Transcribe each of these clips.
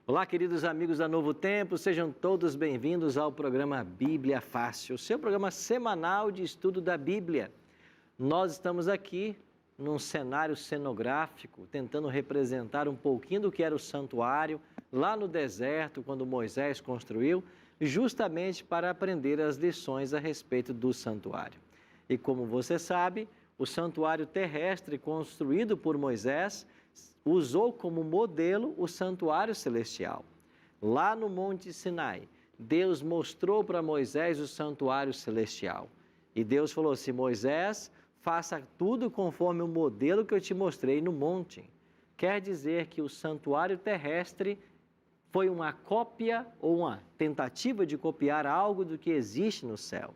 Olá, queridos amigos da Novo Tempo, sejam todos bem-vindos ao programa Bíblia Fácil, seu programa semanal de estudo da Bíblia. Nós estamos aqui num cenário cenográfico, tentando representar um pouquinho do que era o santuário lá no deserto, quando Moisés construiu, justamente para aprender as lições a respeito do santuário. E como você sabe, o santuário terrestre construído por Moisés usou como modelo o santuário celestial. Lá no Monte Sinai, Deus mostrou para Moisés o santuário celestial. E Deus falou assim: Moisés, faça tudo conforme o modelo que eu te mostrei no monte. Quer dizer que o santuário terrestre foi uma cópia ou uma tentativa de copiar algo do que existe no céu.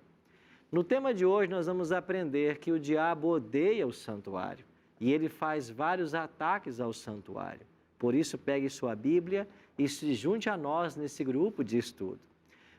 No tema de hoje, nós vamos aprender que o diabo odeia o santuário. E ele faz vários ataques ao santuário. Por isso, pegue sua Bíblia e se junte a nós nesse grupo de estudo.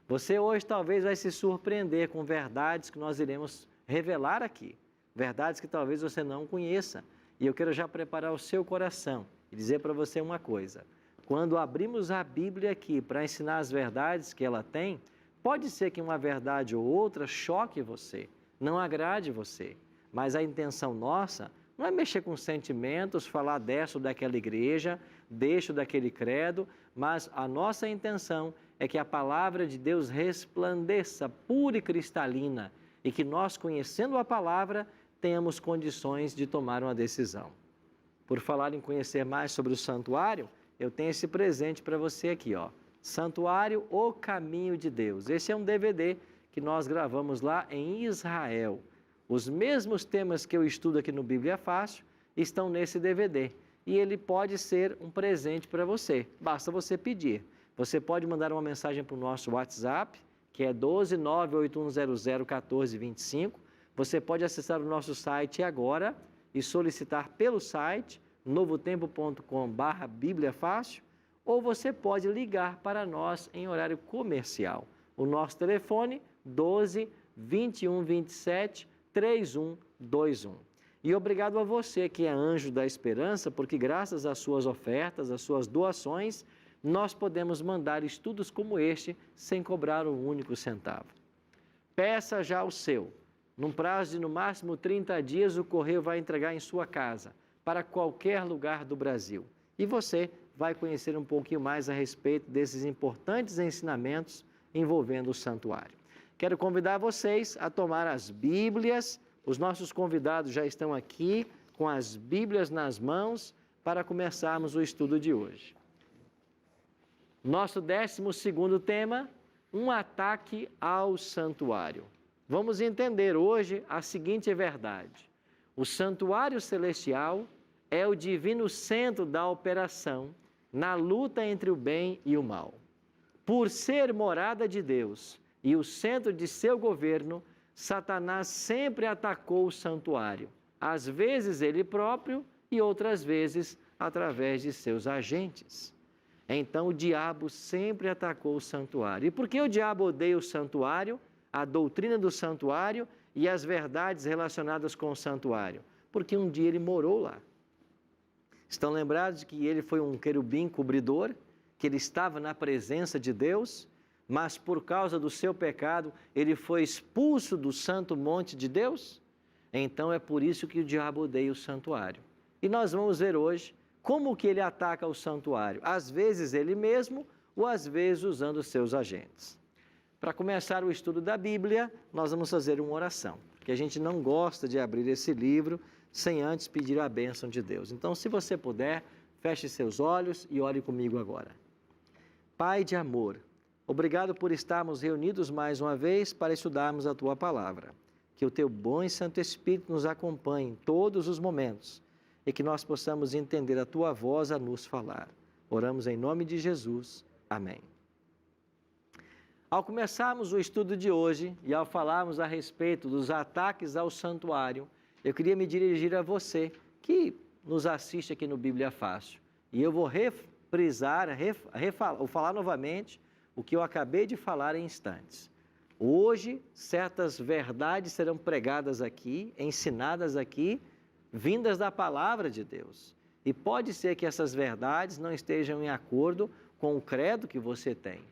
Você hoje talvez vai se surpreender com verdades que nós iremos revelar aqui. Verdades que talvez você não conheça. E eu quero já preparar o seu coração e dizer para você uma coisa. Quando abrimos a Bíblia aqui para ensinar as verdades que ela tem, pode ser que uma verdade ou outra choque você, não agrade você. Mas a intenção nossa não é mexer com sentimentos, falar dessa ou daquela igreja, deste ou daquele credo, mas a nossa intenção é que a palavra de Deus resplandeça pura e cristalina e que nós, conhecendo a palavra, tenhamos condições de tomar uma decisão. Por falar em conhecer mais sobre o santuário, eu tenho esse presente para você aqui, ó. Santuário, o Caminho de Deus. Esse é um DVD que nós gravamos lá em Israel. Os mesmos temas que eu estudo aqui no Bíblia Fácil estão nesse DVD e ele pode ser um presente para você, basta você pedir. Você pode mandar uma mensagem para o nosso WhatsApp, que é 12981001425. Você pode acessar o nosso site agora e solicitar pelo site novotempo.com/Bíblia Fácil, ou você pode ligar para nós em horário comercial. O nosso telefone 12 21 27 3121. E obrigado a você que é anjo da esperança, porque graças às suas ofertas, às suas doações, nós podemos mandar estudos como este sem cobrar um único centavo. Peça já o seu. Num prazo de no máximo 30 dias, o correio vai entregar em sua casa, para qualquer lugar do Brasil. E você vai conhecer um pouquinho mais a respeito desses importantes ensinamentos envolvendo o santuário. Quero convidar vocês a tomar as Bíblias. Os nossos convidados já estão aqui com as Bíblias nas mãos para começarmos o estudo de hoje. Nosso 12º tema, um ataque ao santuário. Vamos entender hoje a seguinte verdade. O santuário celestial é o divino centro da operação na luta entre o bem e o mal. Por ser morada de Deus e o centro de seu governo, Satanás sempre atacou o santuário, às vezes ele próprio e outras vezes através de seus agentes. Então o diabo sempre atacou o santuário. E por que o diabo odeia o santuário, a doutrina do santuário e as verdades relacionadas com o santuário? Porque um dia ele morou lá. Estão lembrados que ele foi um querubim cobridor, que ele estava na presença de Deus? Mas por causa do seu pecado, ele foi expulso do santo monte de Deus? Então é por isso que o diabo odeia o santuário. E nós vamos ver hoje como que ele ataca o santuário. Às vezes ele mesmo, ou às vezes usando os seus agentes. Para começar o estudo da Bíblia, nós vamos fazer uma oração, porque a gente não gosta de abrir esse livro sem antes pedir a bênção de Deus. Então, se você puder, feche seus olhos e ore comigo agora. Pai de amor, obrigado por estarmos reunidos mais uma vez para estudarmos a Tua Palavra. Que o Teu bom e Santo Espírito nos acompanhe em todos os momentos e que nós possamos entender a Tua voz a nos falar. Oramos em nome de Jesus. Amém. Ao começarmos o estudo de hoje e ao falarmos a respeito dos ataques ao santuário, eu queria me dirigir a você que nos assiste aqui no Bíblia Fácil. E eu vou reprisar, ou falar novamente o que eu acabei de falar em instantes. Hoje, certas verdades serão pregadas aqui, ensinadas aqui, vindas da palavra de Deus. E pode ser que essas verdades não estejam em acordo com o credo que você tem.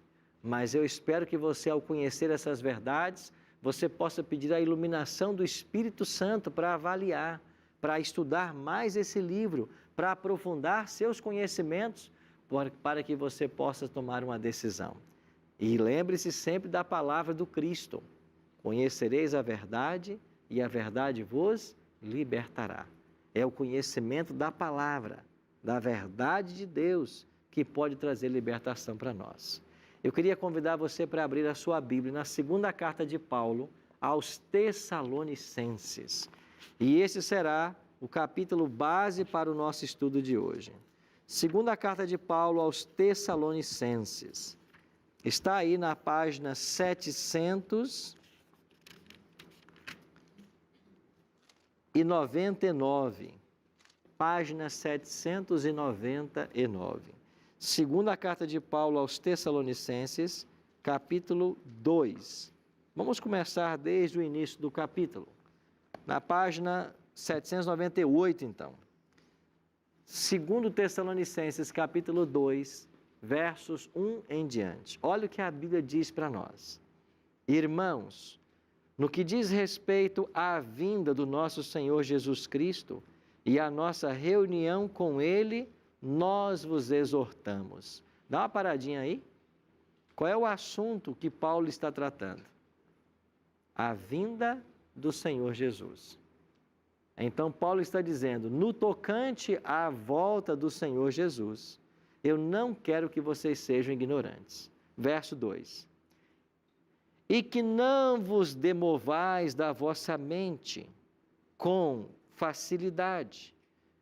Mas eu espero que você, ao conhecer essas verdades, você possa pedir a iluminação do Espírito Santo para avaliar, para estudar mais esse livro, para aprofundar seus conhecimentos, para que você possa tomar uma decisão. E lembre-se sempre da palavra do Cristo. Conhecereis a verdade e a verdade vos libertará. É o conhecimento da palavra, da verdade de Deus, que pode trazer libertação para nós. Eu queria convidar você para abrir a sua Bíblia na segunda carta de Paulo aos Tessalonicenses. E esse será o capítulo base para o nosso estudo de hoje. Segunda carta de Paulo aos Tessalonicenses. Está aí na página 799. Página 799. Segunda carta de Paulo aos Tessalonicenses, capítulo 2. Vamos começar desde o início do capítulo. Na página 798, então. Segundo Tessalonicenses, capítulo 2, versos 1 em diante. Olha o que a Bíblia diz para nós. Irmãos, no que diz respeito à vinda do nosso Senhor Jesus Cristo e à nossa reunião com Ele, nós vos exortamos. Dá uma paradinha aí. Qual é o assunto que Paulo está tratando? A vinda do Senhor Jesus. Então, Paulo está dizendo, no tocante à volta do Senhor Jesus, eu não quero que vocês sejam ignorantes. Verso 2. E que não vos demovais da vossa mente com facilidade,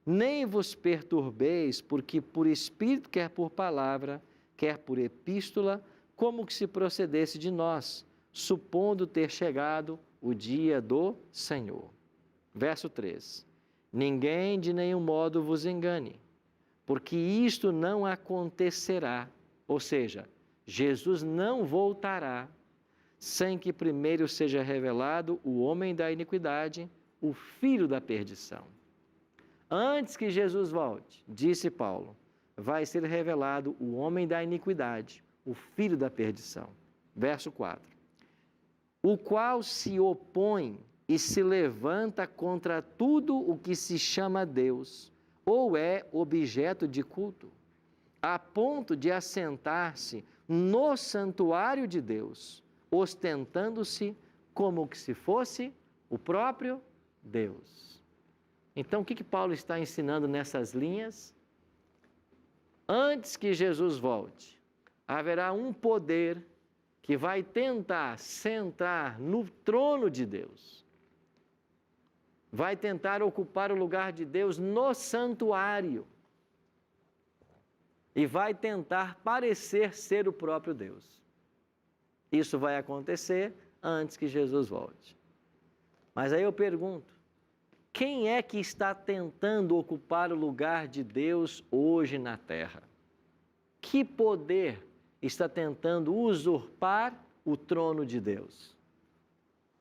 nem vos perturbeis, porque por espírito, quer por palavra, quer por epístola, como que se procedesse de nós, supondo ter chegado o dia do Senhor. Verso 3. Ninguém de nenhum modo vos engane, porque isto não acontecerá, ou seja, Jesus não voltará, sem que primeiro seja revelado o homem da iniquidade, o filho da perdição. Antes que Jesus volte, disse Paulo, vai ser revelado o homem da iniquidade, o filho da perdição. Verso 4. O qual se opõe e se levanta contra tudo o que se chama Deus, ou é objeto de culto, a ponto de assentar-se no santuário de Deus, ostentando-se como que se fosse o próprio Deus. Então, o que Paulo está ensinando nessas linhas? Antes que Jesus volte, haverá um poder que vai tentar sentar no trono de Deus. Vai tentar ocupar o lugar de Deus no santuário. E vai tentar parecer ser o próprio Deus. Isso vai acontecer antes que Jesus volte. Mas aí eu pergunto, quem é que está tentando ocupar o lugar de Deus hoje na terra? Que poder está tentando usurpar o trono de Deus?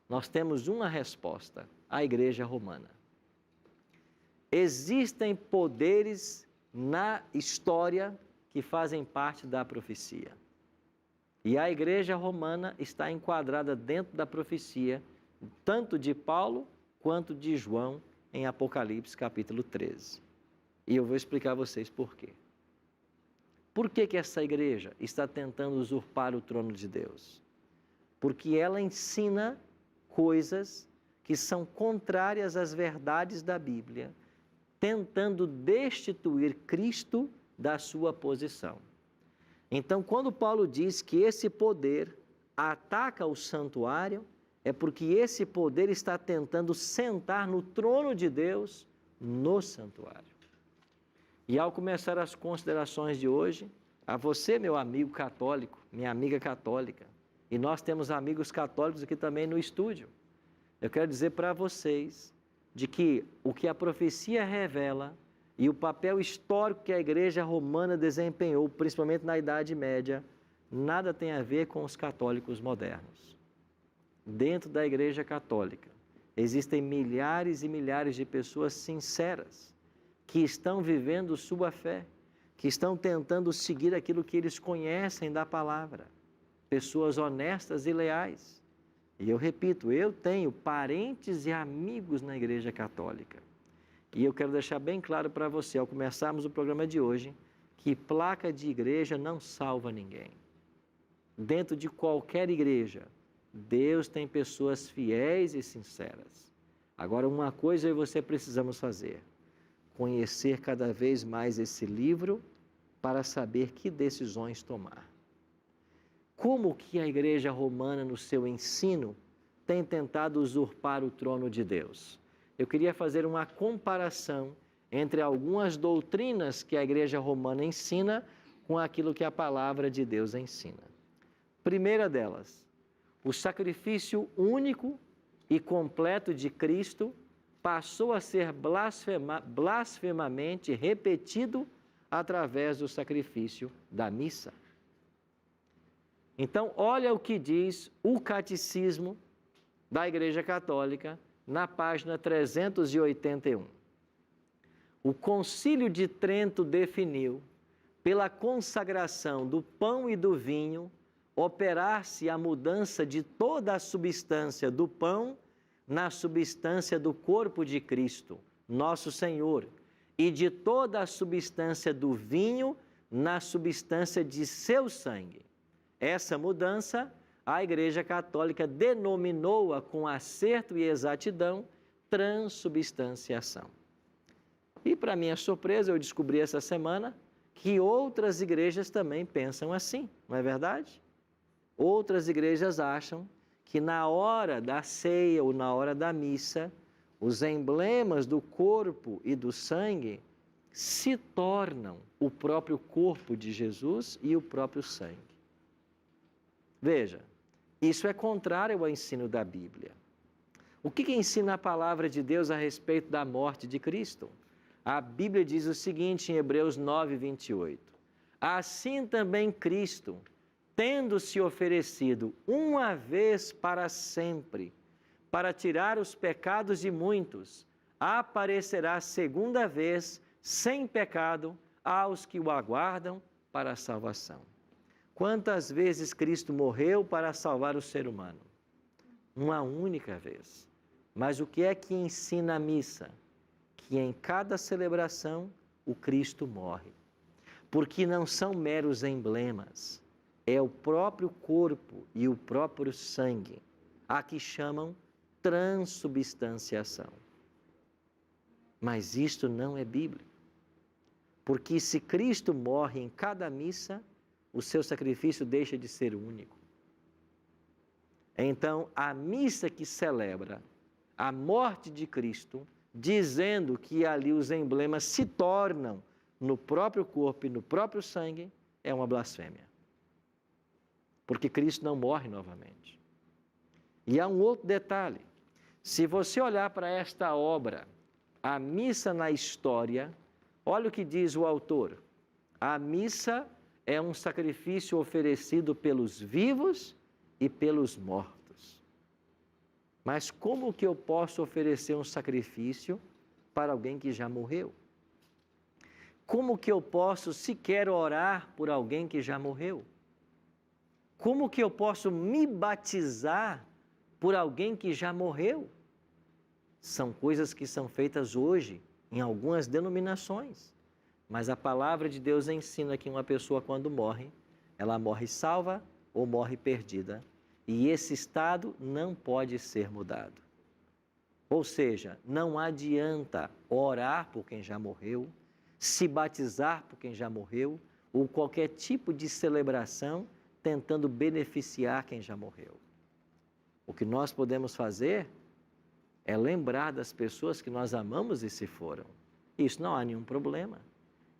Nós temos uma resposta, a Igreja Romana. Existem poderes na história que fazem parte da profecia. E a Igreja Romana está enquadrada dentro da profecia, tanto de Paulo quanto de João, em Apocalipse capítulo 13. E eu vou explicar a vocês por quê. Por que essa igreja está tentando usurpar o trono de Deus? Porque ela ensina coisas que são contrárias às verdades da Bíblia, tentando destituir Cristo da sua posição. Então, quando Paulo diz que esse poder ataca o santuário, é porque esse poder está tentando sentar no trono de Deus no santuário. E ao começar as considerações de hoje, a você, meu amigo católico, minha amiga católica, E nós temos amigos católicos aqui também no estúdio. Eu quero dizer para vocês de que o que a profecia revela e o papel histórico que a Igreja Romana desempenhou, principalmente na Idade Média, nada tem a ver com os católicos modernos. Dentro da Igreja Católica, existem milhares e milhares de pessoas sinceras que estão vivendo sua fé, que estão tentando seguir aquilo que eles conhecem da palavra. Pessoas honestas e leais. E eu repito, eu tenho parentes e amigos na Igreja Católica. E eu quero deixar bem claro para você, ao começarmos o programa de hoje, que placa de igreja não salva ninguém. Dentro de qualquer igreja, Deus tem pessoas fiéis e sinceras. Agora, uma coisa eu e você precisamos fazer: conhecer cada vez mais esse livro para saber que decisões tomar. Como que a Igreja Romana, no seu ensino, tem tentado usurpar o trono de Deus? Eu queria fazer uma comparação entre algumas doutrinas que a Igreja Romana ensina com aquilo que a Palavra de Deus ensina. Primeira delas, o sacrifício único e completo de Cristo passou a ser blasfemamente repetido através do sacrifício da missa. Então, olha o que diz o Catecismo da Igreja Católica na página 381. O Concílio de Trento definiu, pela consagração do pão e do vinho, operar-se a mudança de toda a substância do pão na substância do corpo de Cristo, nosso Senhor, e de toda a substância do vinho na substância de seu sangue. Essa mudança, a Igreja Católica denominou-a com acerto e exatidão transubstanciação. E, para minha surpresa, eu descobri essa semana que outras igrejas também pensam assim, não é verdade? Outras igrejas acham que na hora da ceia ou na hora da missa, os emblemas do corpo e do sangue se tornam o próprio corpo de Jesus e o próprio sangue. Veja, isso é contrário ao ensino da Bíblia. O que ensina a palavra de Deus a respeito da morte de Cristo? A Bíblia diz o seguinte em Hebreus 9, 28. Assim também Cristo, tendo se oferecido uma vez para sempre, para tirar os pecados de muitos, aparecerá segunda vez, sem pecado, aos que o aguardam para a salvação. Quantas vezes Cristo morreu para salvar o ser humano? Uma única vez. Mas o que é que ensina a missa? Que em cada celebração o Cristo morre. Porque não são meros emblemas, é o próprio corpo e o próprio sangue, a que chamam transubstanciação. Mas isto não é bíblico. Porque se Cristo morre em cada missa, o seu sacrifício deixa de ser único. Então, a missa que celebra a morte de Cristo, dizendo que ali os emblemas se tornam no próprio corpo e no próprio sangue, é uma blasfêmia. Porque Cristo não morre novamente. E há um outro detalhe. Se você olhar para esta obra, a missa na história, olha o que diz o autor. A missa é um sacrifício oferecido pelos vivos e pelos mortos. Mas como que eu posso oferecer um sacrifício para alguém que já morreu? Como que eu posso sequer orar por alguém que já morreu? Como que eu posso me batizar por alguém que já morreu? São coisas que são feitas hoje em algumas denominações. Mas a palavra de Deus ensina que uma pessoa, quando morre, ela morre salva ou morre perdida. E esse estado não pode ser mudado. Ou seja, não adianta orar por quem já morreu, se batizar por quem já morreu, ou qualquer tipo de celebração tentando beneficiar quem já morreu. O que nós podemos fazer é lembrar das pessoas que nós amamos e se foram. Isso não há nenhum problema.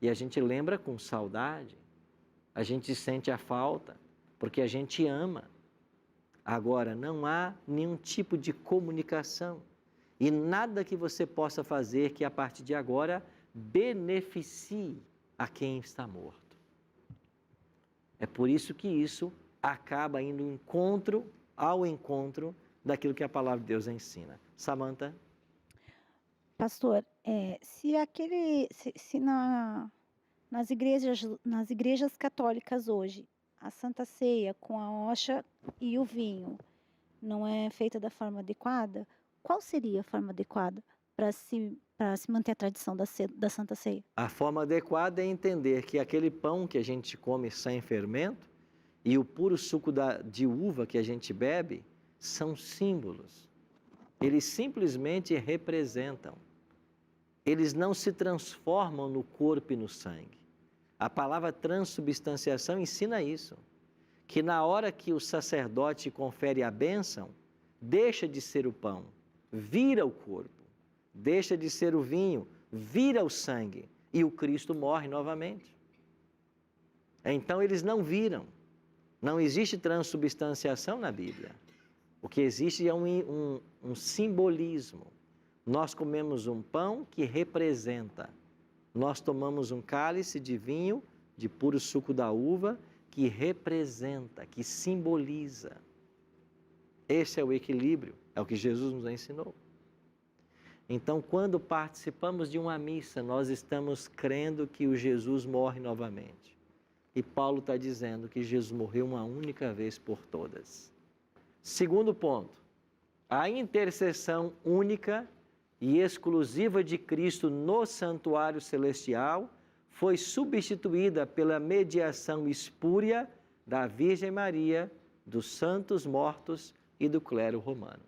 E a gente lembra com saudade, a gente sente a falta, porque a gente ama. Agora, não há nenhum tipo de comunicação e nada que você possa fazer que a partir de agora beneficie a quem está morto. É por isso que isso acaba indo ao encontro daquilo que a palavra de Deus ensina. Samantha? Pastor, se nas igrejas católicas hoje, a Santa Ceia com a hoxa e o vinho não é feita da forma adequada, qual seria a forma adequada para se manter a tradição da Santa Ceia? A forma adequada é entender que aquele pão que a gente come sem fermento e o puro suco de uva que a gente bebe são símbolos. Eles simplesmente representam. Eles não se transformam no corpo e no sangue. A palavra transubstanciação ensina isso, que na hora que o sacerdote confere a bênção, deixa de ser o pão, vira o corpo, deixa de ser o vinho, vira o sangue, e o Cristo morre novamente. Então eles não viram, não existe transubstanciação na Bíblia. O que existe é um simbolismo. Nós comemos um pão que representa, nós tomamos um cálice de vinho, de puro suco da uva, que representa, que simboliza. Esse é o equilíbrio, é o que Jesus nos ensinou. Então, quando participamos de uma missa, nós estamos crendo que o Jesus morre novamente. E Paulo está dizendo que Jesus morreu uma única vez por todas. Segundo ponto, a intercessão única e exclusiva de Cristo no santuário celestial foi substituída pela mediação espúria da Virgem Maria, dos santos mortos e do clero romano.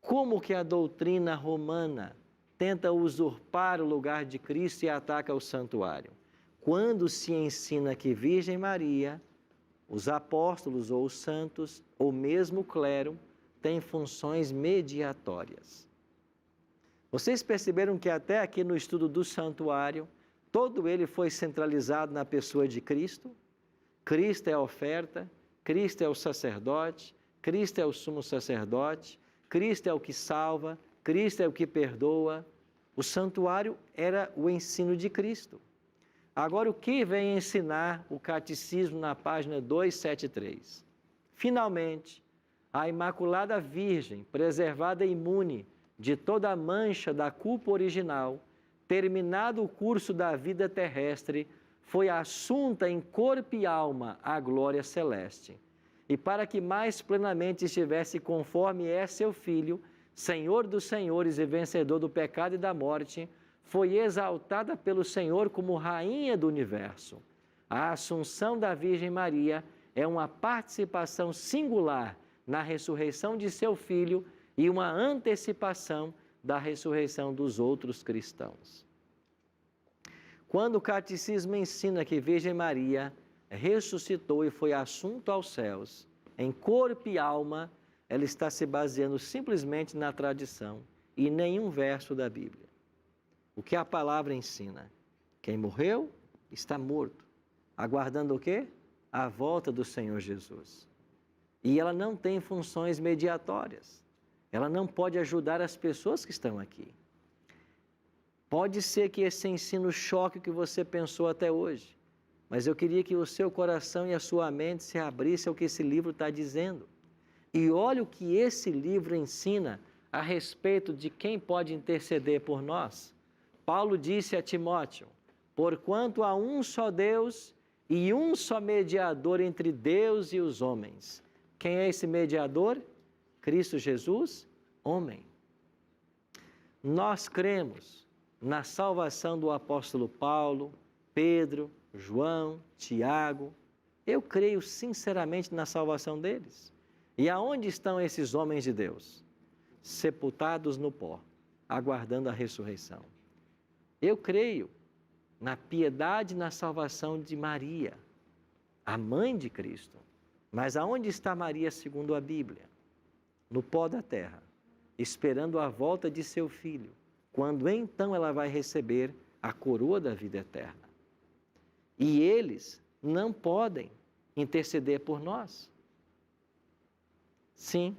Como que a doutrina romana tenta usurpar o lugar de Cristo e ataca o santuário? Quando se ensina que Virgem Maria, os apóstolos ou os santos, ou mesmo o clero, têm funções mediatórias. Vocês perceberam que até aqui no estudo do santuário, todo ele foi centralizado na pessoa de Cristo? Cristo é a oferta, Cristo é o sacerdote, Cristo é o sumo sacerdote, Cristo é o que salva, Cristo é o que perdoa. O santuário era o ensino de Cristo. Agora, o que vem ensinar o catecismo na página 273? Finalmente, a Imaculada Virgem, preservada imune de toda a mancha da culpa original, terminado o curso da vida terrestre, foi assunta em corpo e alma à glória celeste. E para que mais plenamente estivesse conforme é seu Filho, Senhor dos senhores e vencedor do pecado e da morte, foi exaltada pelo Senhor como Rainha do Universo. A Assunção da Virgem Maria é uma participação singular na ressurreição de seu Filho e uma antecipação da ressurreição dos outros cristãos. Quando o Catecismo ensina que Virgem Maria ressuscitou e foi assunto aos céus, em corpo e alma, ela está se baseando simplesmente na tradição e nenhum verso da Bíblia. O que a palavra ensina? Quem morreu está morto, aguardando o quê? A volta do Senhor Jesus. E ela não tem funções mediatórias. Ela não pode ajudar as pessoas que estão aqui. Pode ser que esse ensino choque o que você pensou até hoje, mas eu queria que o seu coração e a sua mente se abrissem ao que esse livro está dizendo. E olha o que esse livro ensina a respeito de quem pode interceder por nós. Paulo disse a Timóteo: porquanto há um só Deus e um só mediador entre Deus e os homens. Quem é esse mediador? Cristo Jesus, homem. Nós cremos na salvação do apóstolo Paulo, Pedro, João, Tiago. Eu creio sinceramente na salvação deles. E aonde estão esses homens de Deus? Sepultados no pó, aguardando a ressurreição. Eu creio na piedade e na salvação de Maria, a mãe de Cristo. Mas aonde está Maria segundo a Bíblia? No pó da terra, esperando a volta de seu filho, quando então ela vai receber a coroa da vida eterna. E eles não podem interceder por nós. Sim.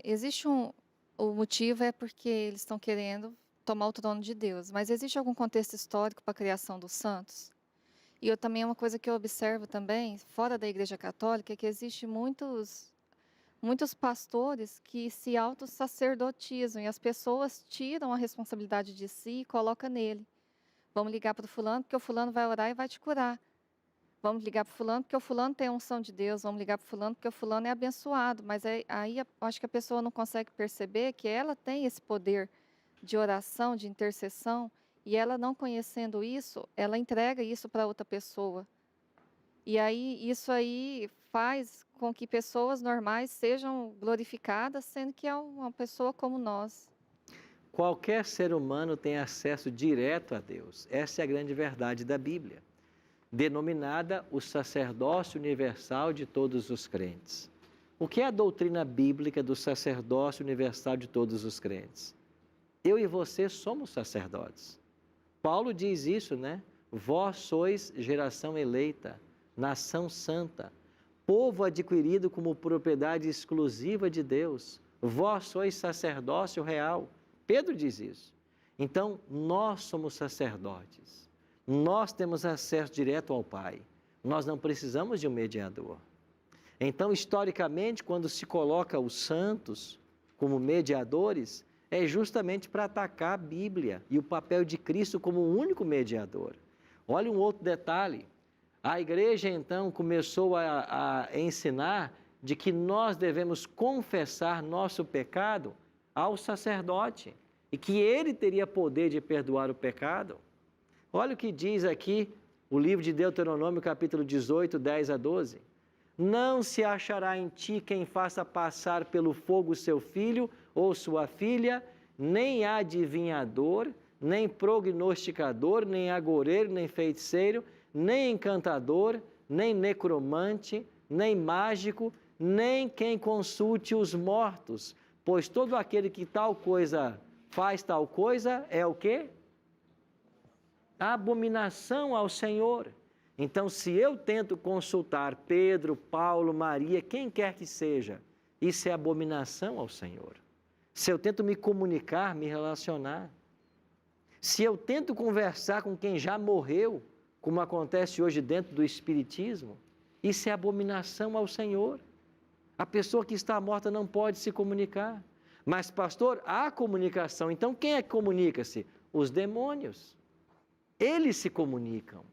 Existe o motivo é porque eles estão querendo tomar o trono de Deus, mas existe algum contexto histórico para a criação dos santos? E eu também, uma coisa que eu observo também, fora da Igreja Católica, é que existe muitos pastores que se autossacerdotizam e as pessoas tiram a responsabilidade de si e colocam nele. Vamos ligar para o fulano, porque o fulano vai orar e vai te curar. Vamos ligar para o fulano, porque o fulano tem a unção de Deus. Vamos ligar para o fulano, porque o fulano é abençoado. Mas aí eu acho que a pessoa não consegue perceber que ela tem esse poder de oração, de intercessão, e ela não conhecendo isso, ela entrega isso para outra pessoa. E aí, isso aí faz com que pessoas normais sejam glorificadas, sendo que é uma pessoa como nós. Qualquer ser humano tem acesso direto a Deus. Essa é a grande verdade da Bíblia, denominada o sacerdócio universal de todos os crentes. O que é a doutrina bíblica do sacerdócio universal de todos os crentes? Eu e você somos sacerdotes. Paulo diz isso, né? Vós sois geração eleita, nação santa, povo adquirido como propriedade exclusiva de Deus. Vós sois sacerdócio real. Pedro diz isso. Então, nós somos sacerdotes. Nós temos acesso direto ao Pai. Nós não precisamos de um mediador. Então, historicamente, quando se coloca os santos como mediadores, é justamente para atacar a Bíblia e o papel de Cristo como o único mediador. Olha um outro detalhe. A igreja, então, começou a ensinar de que nós devemos confessar nosso pecado ao sacerdote e que ele teria poder de perdoar o pecado. Olha o que diz aqui o livro de Deuteronômio, capítulo 18, 10 a 12. Não se achará em ti quem faça passar pelo fogo seu filho ou sua filha, nem adivinhador, nem prognosticador, nem agoreiro, nem feiticeiro, nem encantador, nem necromante, nem mágico, nem quem consulte os mortos, pois todo aquele que tal coisa faz tal coisa é o quê? Abominação ao Senhor. Então, se eu tento consultar Pedro, Paulo, Maria, quem quer que seja, isso é abominação ao Senhor. Se eu tento me comunicar, me relacionar, se eu tento conversar com quem já morreu, como acontece hoje dentro do Espiritismo, isso é abominação ao Senhor. A pessoa que está morta não pode se comunicar. Mas, pastor, há comunicação. Então, quem é que comunica-se? Os demônios. Eles se comunicam.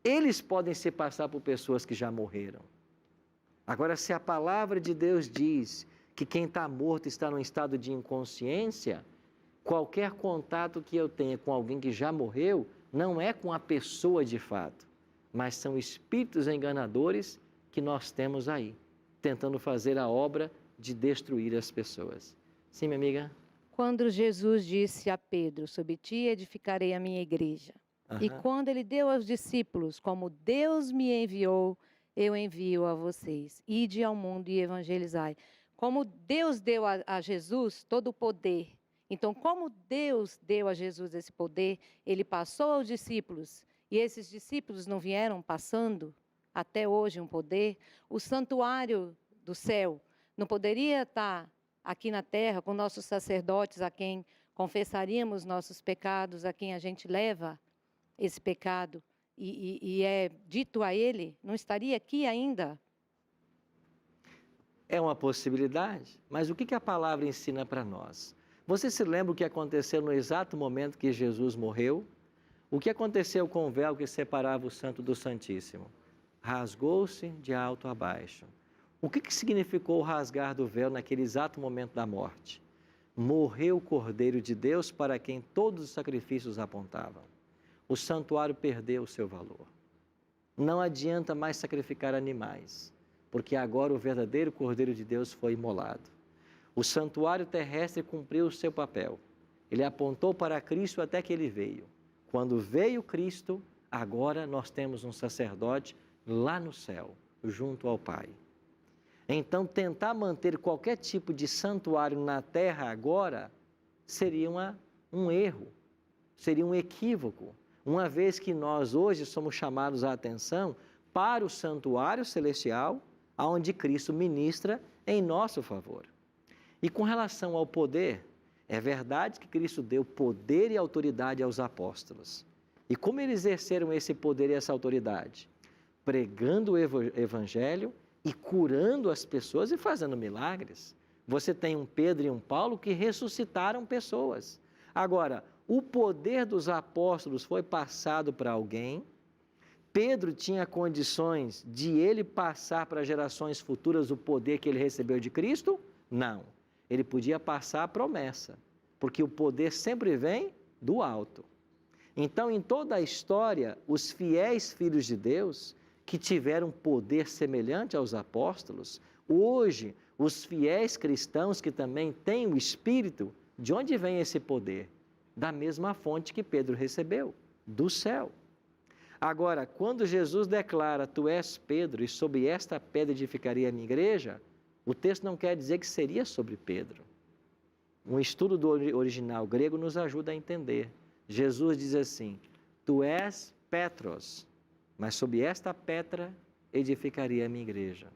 Eles podem se passar por pessoas que já morreram. Agora, se a palavra de Deus diz que quem está morto está num estado de inconsciência, qualquer contato que eu tenha com alguém que já morreu, não é com a pessoa de fato, mas são espíritos enganadores que nós temos aí, tentando fazer a obra de destruir as pessoas. Sim, minha amiga? Quando Jesus disse a Pedro, sobre ti edificarei a minha igreja. E quando ele deu aos discípulos, como Deus me enviou, eu envio a vocês. Ide ao mundo e evangelizai. Como Deus deu a Jesus todo o poder. Então, como Deus deu a Jesus esse poder, ele passou aos discípulos. E esses discípulos não vieram passando até hoje um poder. O santuário do céu não poderia estar aqui na terra com nossos sacerdotes, a quem confessaríamos nossos pecados, a quem a gente leva esse pecado e é dito a ele, não estaria aqui ainda? É uma possibilidade, mas o que a palavra ensina para nós? Você se lembra o que aconteceu no exato momento que Jesus morreu? O que aconteceu com o véu que separava o Santo do Santíssimo? Rasgou-se de alto a baixo. O que significou o rasgar do véu naquele exato momento da morte? Morreu o Cordeiro de Deus para quem todos os sacrifícios apontavam. O santuário perdeu o seu valor. Não adianta mais sacrificar animais, porque agora o verdadeiro Cordeiro de Deus foi imolado. O santuário terrestre cumpriu o seu papel. Ele apontou para Cristo até que ele veio. Quando veio Cristo, agora nós temos um sacerdote lá no céu, junto ao Pai. Então, tentar manter qualquer tipo de santuário na terra agora seria um erro, seria um equívoco, uma vez que nós hoje somos chamados a atenção para o santuário celestial, aonde Cristo ministra em nosso favor. E com relação ao poder, é verdade que Cristo deu poder e autoridade aos apóstolos. E como eles exerceram esse poder e essa autoridade? Pregando o evangelho e curando as pessoas e fazendo milagres. Você tem um Pedro e um Paulo que ressuscitaram pessoas. Agora, o poder dos apóstolos foi passado para alguém. Pedro tinha condições de ele passar para gerações futuras o poder que ele recebeu de Cristo? Não. Ele podia passar a promessa, porque o poder sempre vem do alto. Então, em toda a história, os fiéis filhos de Deus, que tiveram poder semelhante aos apóstolos, hoje, os fiéis cristãos que também têm o Espírito, de onde vem esse poder? Da mesma fonte que Pedro recebeu, do céu. Agora, quando Jesus declara, tu és Pedro, e sobre esta pedra edificarei a minha igreja, o texto não quer dizer que seria sobre Pedro. Um estudo do original grego nos ajuda a entender. Jesus diz assim, tu és Petros, mas sobre esta pedra edificarei a minha igreja.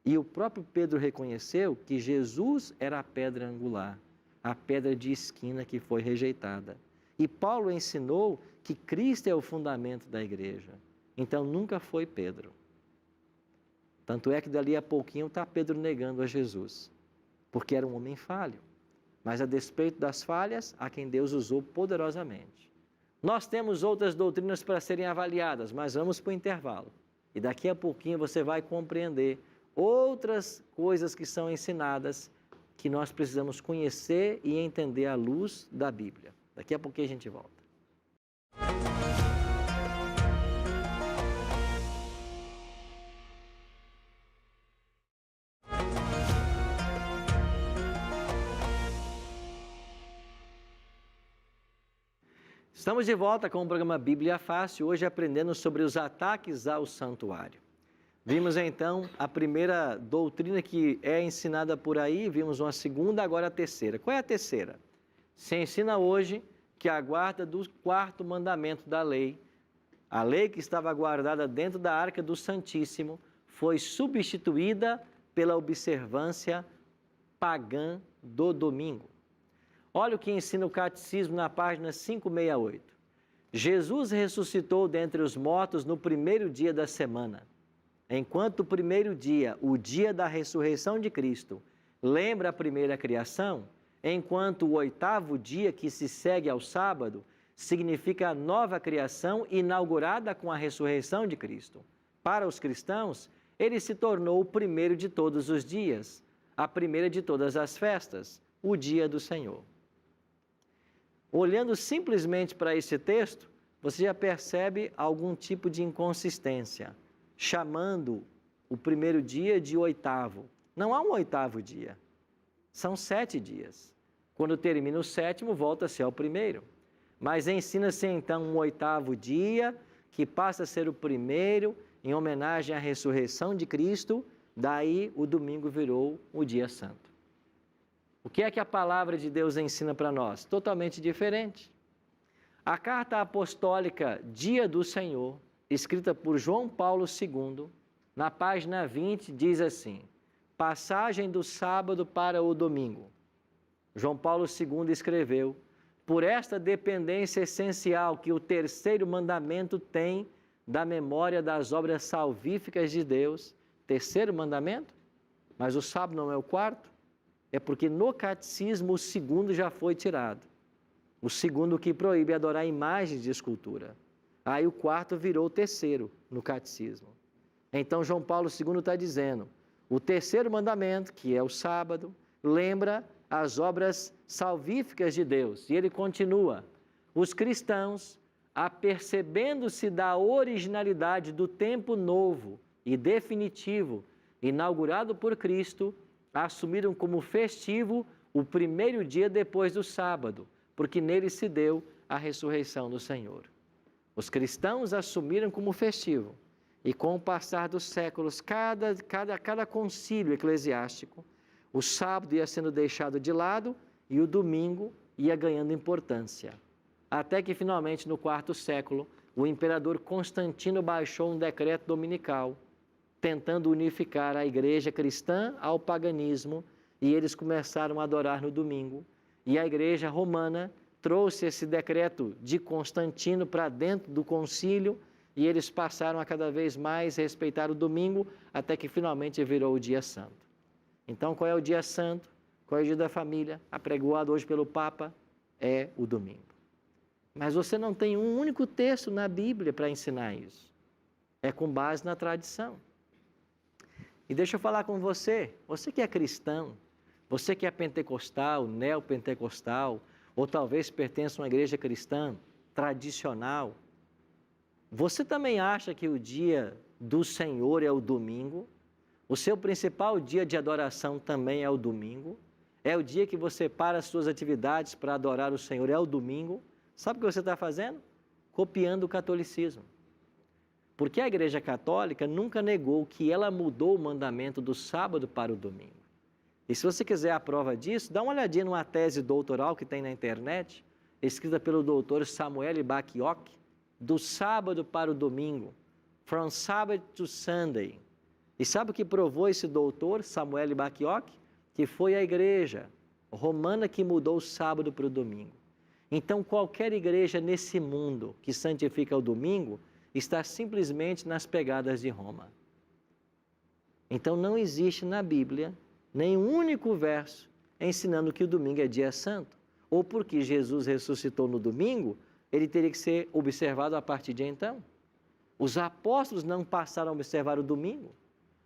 E o próprio Pedro reconheceu que Jesus era a pedra angular, a pedra de esquina que foi rejeitada. E Paulo ensinou que Cristo é o fundamento da igreja. Então nunca foi Pedro. Tanto é que dali a pouquinho está Pedro negando a Jesus, porque era um homem falho. Mas a despeito das falhas, a quem Deus usou poderosamente. Nós temos outras doutrinas para serem avaliadas, mas vamos para o intervalo. E daqui a pouquinho você vai compreender outras coisas que são ensinadas que nós precisamos conhecer e entender à luz da Bíblia. Daqui a pouquinho a gente volta. Estamos de volta com o programa Bíblia Fácil, hoje aprendendo sobre os ataques ao santuário. Vimos então a primeira doutrina que é ensinada por aí, vimos uma segunda, agora a terceira. Qual é a terceira? Se ensina hoje que a guarda do quarto mandamento da lei, a lei que estava guardada dentro da Arca do Santíssimo, foi substituída pela observância pagã do domingo. Olha o que ensina o Catecismo na página 568. Jesus ressuscitou dentre os mortos no primeiro dia da semana. Enquanto o primeiro dia, o dia da ressurreição de Cristo, lembra a primeira criação, enquanto o oitavo dia, que se segue ao sábado, significa a nova criação inaugurada com a ressurreição de Cristo. Para os cristãos, ele se tornou o primeiro de todos os dias, a primeira de todas as festas, o dia do Senhor. Olhando simplesmente para esse texto, você já percebe algum tipo de inconsistência, chamando o primeiro dia de oitavo. Não há um oitavo dia, são 7 dias. Quando termina o sétimo, volta-se ao primeiro. Mas ensina-se então um oitavo dia, que passa a ser o primeiro, em homenagem à ressurreição de Cristo, daí o domingo virou o dia santo. O que é que a palavra de Deus ensina para nós? Totalmente diferente. A carta apostólica Dia do Senhor, escrita por João Paulo II, na página 20, diz assim, passagem do sábado para o domingo. João Paulo II escreveu, por esta dependência essencial que o terceiro mandamento tem da memória das obras salvíficas de Deus, terceiro mandamento, mas o sábado não é o quarto, é porque no catecismo o segundo já foi tirado. O segundo que proíbe adorar imagens de escultura. Aí o quarto virou o terceiro no catecismo. Então João Paulo II está dizendo, o terceiro mandamento, que é o sábado, lembra as obras salvíficas de Deus. E ele continua, os cristãos, apercebendo-se da originalidade do tempo novo e definitivo, inaugurado por Cristo, assumiram como festivo o primeiro dia depois do sábado, porque nele se deu a ressurreição do Senhor. Os cristãos assumiram como festivo, e com o passar dos séculos, cada concílio eclesiástico, o sábado ia sendo deixado de lado e o domingo ia ganhando importância. Até que finalmente no 4º século, o imperador Constantino baixou um decreto dominical, tentando unificar a igreja cristã ao paganismo, e eles começaram a adorar no domingo. E a igreja romana trouxe esse decreto de Constantino para dentro do concílio, e eles passaram a cada vez mais respeitar o domingo, até que finalmente virou o dia santo. Então, qual é o dia santo? Qual é o dia da família? Apregoado hoje pelo Papa, é o domingo. Mas você não tem um único texto na Bíblia para ensinar isso. É com base na tradição. E deixa eu falar com você que é cristão, você que é pentecostal, neopentecostal, ou talvez pertence a uma igreja cristã tradicional, você também acha que o dia do Senhor é o domingo? O seu principal dia de adoração também é o domingo? É o dia que você para as suas atividades para adorar o Senhor, é o domingo? Sabe o que você está fazendo? Copiando o catolicismo. Porque a Igreja Católica nunca negou que ela mudou o mandamento do sábado para o domingo. E se você quiser a prova disso, dá uma olhadinha numa tese doutoral que tem na internet, escrita pelo doutor Samuel Bacchiocchi, do sábado para o domingo, From Sabbath to Sunday. E sabe o que provou esse doutor, Samuel Bacchiocchi? Que foi a igreja romana que mudou o sábado para o domingo. Então, qualquer igreja nesse mundo que santifica o domingo está simplesmente nas pegadas de Roma. Então, não existe na Bíblia nenhum único verso ensinando que o domingo é dia santo, ou porque Jesus ressuscitou no domingo, ele teria que ser observado a partir de então. Os apóstolos não passaram a observar o domingo.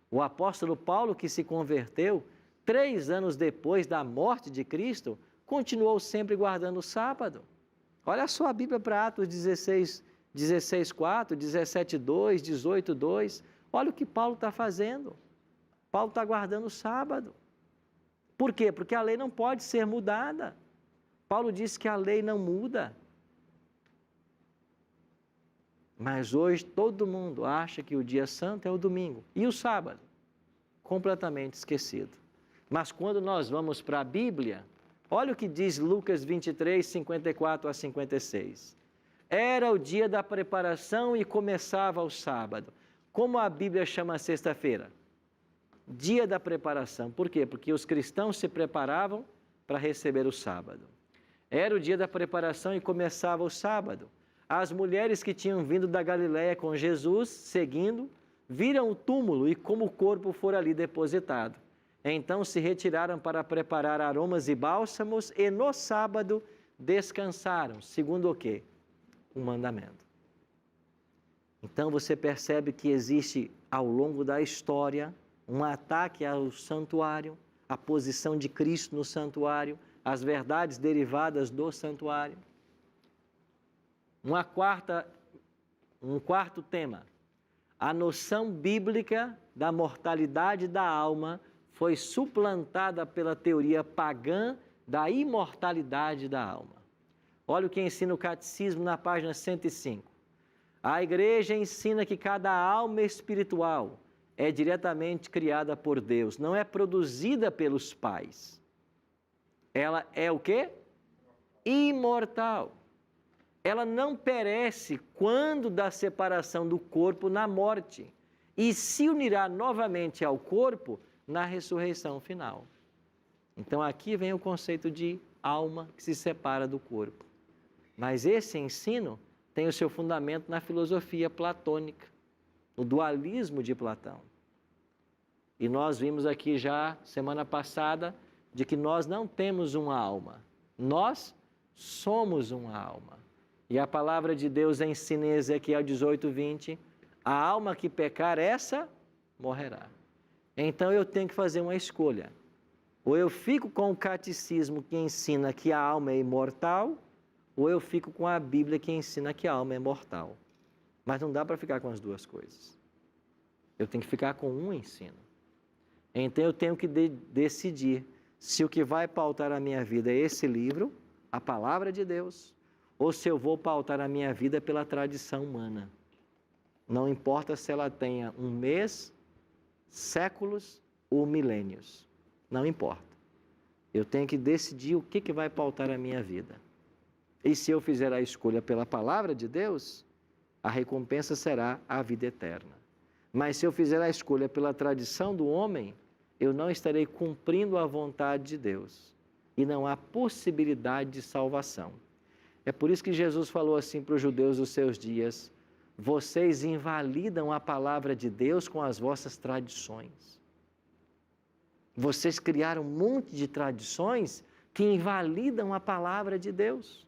O apóstolo Paulo, que se converteu 3 anos depois da morte de Cristo, continuou sempre guardando o sábado. Olha só a Bíblia para Atos 16:4, 17:2, 18:2. Olha o que Paulo está fazendo. Paulo está guardando o sábado. Por quê? Porque a lei não pode ser mudada. Paulo disse que a lei não muda. Mas hoje todo mundo acha que o dia santo é o domingo. E o sábado? Completamente esquecido. Mas quando nós vamos para a Bíblia, olha o que diz Lucas 23, 54 a 56. Era o dia da preparação e começava o sábado. Como a Bíblia chama a sexta-feira? Dia da preparação. Por quê? Porque os cristãos se preparavam para receber o sábado. Era o dia da preparação e começava o sábado. As mulheres que tinham vindo da Galiléia com Jesus, seguindo, viram o túmulo e como o corpo fora ali depositado. Então se retiraram para preparar aromas e bálsamos e no sábado descansaram. Segundo o quê? O mandamento. Então você percebe que existe ao longo da história um ataque ao santuário, a posição de Cristo no santuário, as verdades derivadas do santuário. Um quarto tema, a noção bíblica da mortalidade da alma foi suplantada pela teoria pagã da imortalidade da alma. Olha o que ensina o Catecismo na página 105. A igreja ensina que cada alma espiritual é diretamente criada por Deus, não é produzida pelos pais. Ela é o quê? Imortal. Ela não perece quando da separação do corpo na morte e se unirá novamente ao corpo na ressurreição final. Então aqui vem o conceito de alma que se separa do corpo. Mas esse ensino tem o seu fundamento na filosofia platônica, no dualismo de Platão. E nós vimos aqui já semana passada de que nós não temos uma alma, nós somos uma alma. E a palavra de Deus ensina em Ezequiel 18:20, a alma que pecar, essa morrerá. Então eu tenho que fazer uma escolha. Ou eu fico com o catecismo que ensina que a alma é imortal, ou eu fico com a Bíblia que ensina que a alma é mortal. Mas não dá para ficar com as duas coisas. Eu tenho que ficar com um ensino. Então eu tenho que decidir se o que vai pautar a minha vida é esse livro, a palavra de Deus, ou se eu vou pautar a minha vida pela tradição humana. Não importa se ela tenha um mês, séculos ou milênios. Não importa. Eu tenho que decidir o que vai pautar a minha vida. E se eu fizer a escolha pela palavra de Deus, a recompensa será a vida eterna. Mas se eu fizer a escolha pela tradição do homem, eu não estarei cumprindo a vontade de Deus. E não há possibilidade de salvação. É por isso que Jesus falou assim para os judeus dos seus dias: vocês invalidam a palavra de Deus com as vossas tradições. Vocês criaram um monte de tradições que invalidam a palavra de Deus.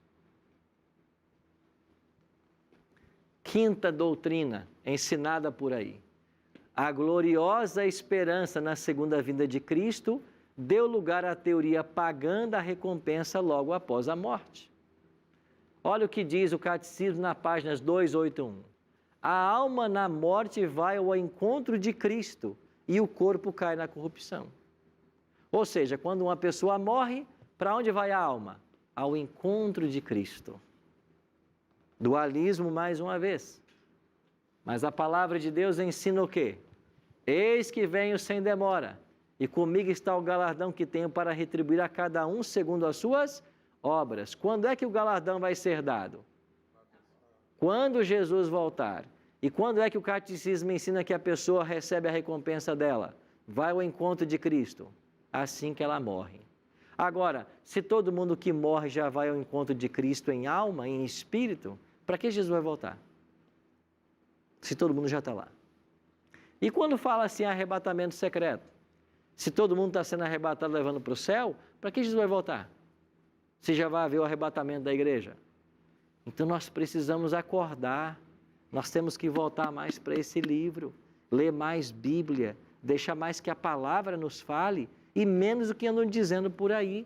Quinta doutrina ensinada por aí. A gloriosa esperança na segunda vinda de Cristo deu lugar à teoria pagã da recompensa logo após a morte. Olha o que diz o Catecismo na página 281. A alma na morte vai ao encontro de Cristo e o corpo cai na corrupção. Ou seja, quando uma pessoa morre, para onde vai a alma? Ao encontro de Cristo. Dualismo mais uma vez. Mas a palavra de Deus ensina o quê? Eis que venho sem demora, e comigo está o galardão que tenho para retribuir a cada um segundo as suas obras. Quando é que o galardão vai ser dado? Quando Jesus voltar. E quando é que o catecismo ensina que a pessoa recebe a recompensa dela? Vai ao encontro de Cristo, assim que ela morre. Agora, se todo mundo que morre já vai ao encontro de Cristo em alma, em espírito, para que Jesus vai voltar? Se todo mundo já está lá. E quando fala assim arrebatamento secreto? Se todo mundo está sendo arrebatado levando para o céu, para que Jesus vai voltar? Se já vai haver o arrebatamento da igreja. Então nós precisamos acordar, nós temos que voltar mais para esse livro, ler mais Bíblia, deixar mais que a palavra nos fale e menos o que andam dizendo por aí.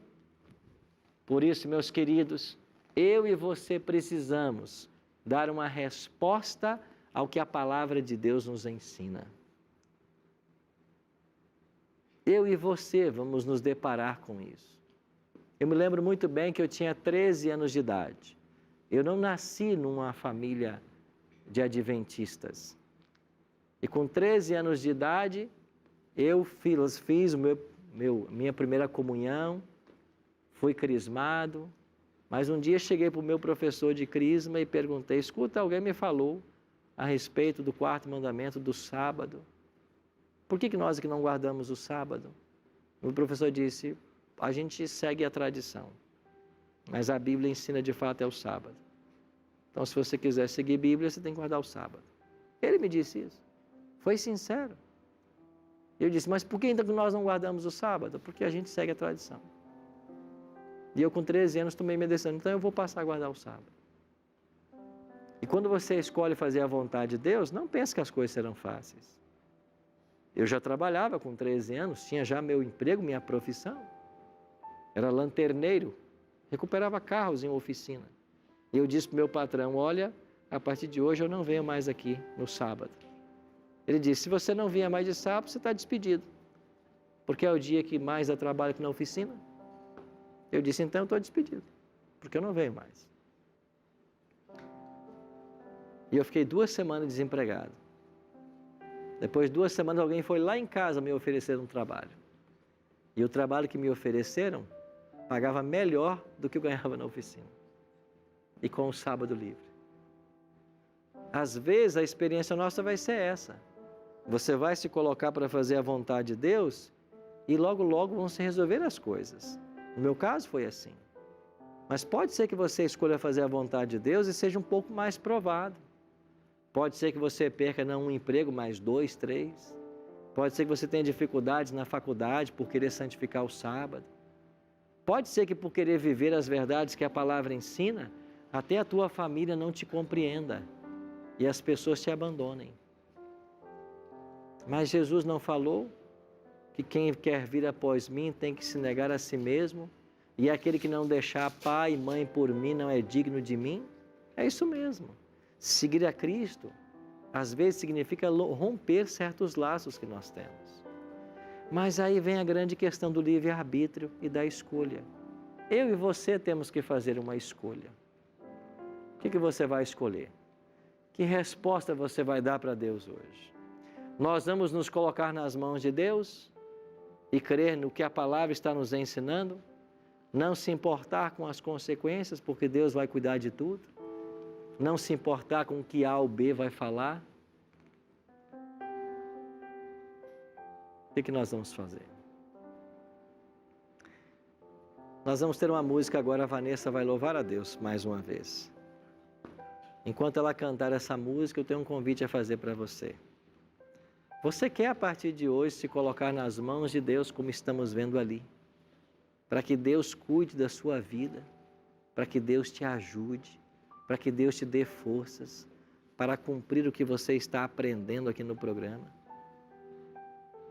Por isso, meus queridos, eu e você precisamos dar uma resposta ao que a palavra de Deus nos ensina. Eu e você vamos nos deparar com isso. Eu me lembro muito bem que eu tinha 13 anos de idade. Eu não nasci numa família de adventistas. E com 13 anos de idade, eu fiz minha primeira comunhão, fui crismado, mas um dia cheguei para o meu professor de crisma e perguntei: escuta, alguém me falou a respeito do quarto mandamento do sábado. Por que nós aqui não guardamos o sábado? O professor disse: a gente segue a tradição, mas a Bíblia ensina de fato é o sábado. Então, se você quiser seguir a Bíblia, você tem que guardar o sábado. Ele me disse isso. Foi sincero. Eu disse: mas por que ainda nós não guardamos o sábado? Porque a gente segue a tradição. E eu com 13 anos tomei minha decisão, então eu vou passar a guardar o sábado. E quando você escolhe fazer a vontade de Deus, não pense que as coisas serão fáceis. Eu já trabalhava com 13 anos, tinha já meu emprego, minha profissão. Era lanterneiro, recuperava carros em oficina. E eu disse para o meu patrão: olha, a partir de hoje eu não venho mais aqui no sábado. Ele disse: se você não vier mais de sábado, você está despedido. Porque é o dia que mais eu trabalho aqui na oficina. Eu disse: então eu estou despedido, porque eu não venho mais. E eu fiquei 2 semanas desempregado. Depois de 2 semanas, alguém foi lá em casa me oferecer um trabalho. E o trabalho que me ofereceram pagava melhor do que eu ganhava na oficina. E com o sábado livre. Às vezes a experiência nossa vai ser essa. Você vai se colocar para fazer a vontade de Deus e logo, logo vão se resolver as coisas. No meu caso foi assim. Mas pode ser que você escolha fazer a vontade de Deus e seja um pouco mais provado. Pode ser que você perca não um emprego, mas 2, 3. Pode ser que você tenha dificuldades na faculdade por querer santificar o sábado. Pode ser que por querer viver as verdades que a palavra ensina, até a tua família não te compreenda e as pessoas te abandonem. Mas Jesus não falou que quem quer vir após mim tem que se negar a si mesmo, e aquele que não deixar pai e mãe por mim não é digno de mim? É isso mesmo. Seguir a Cristo, às vezes, significa romper certos laços que nós temos. Mas aí vem a grande questão do livre-arbítrio e da escolha. Eu e você temos que fazer uma escolha. O que você vai escolher? Que resposta você vai dar para Deus hoje? Nós vamos nos colocar nas mãos de Deus e crer no que a palavra está nos ensinando? Não se importar com as consequências, porque Deus vai cuidar de tudo? Não se importar com o que A ou B vai falar? O que nós vamos fazer? Nós vamos ter uma música agora, a Vanessa vai louvar a Deus mais uma vez. Enquanto ela cantar essa música, eu tenho um convite a fazer para você. Você quer, a partir de hoje, se colocar nas mãos de Deus, como estamos vendo ali, para que Deus cuide da sua vida, para que Deus te ajude, para que Deus te dê forças para cumprir o que você está aprendendo aqui no programa?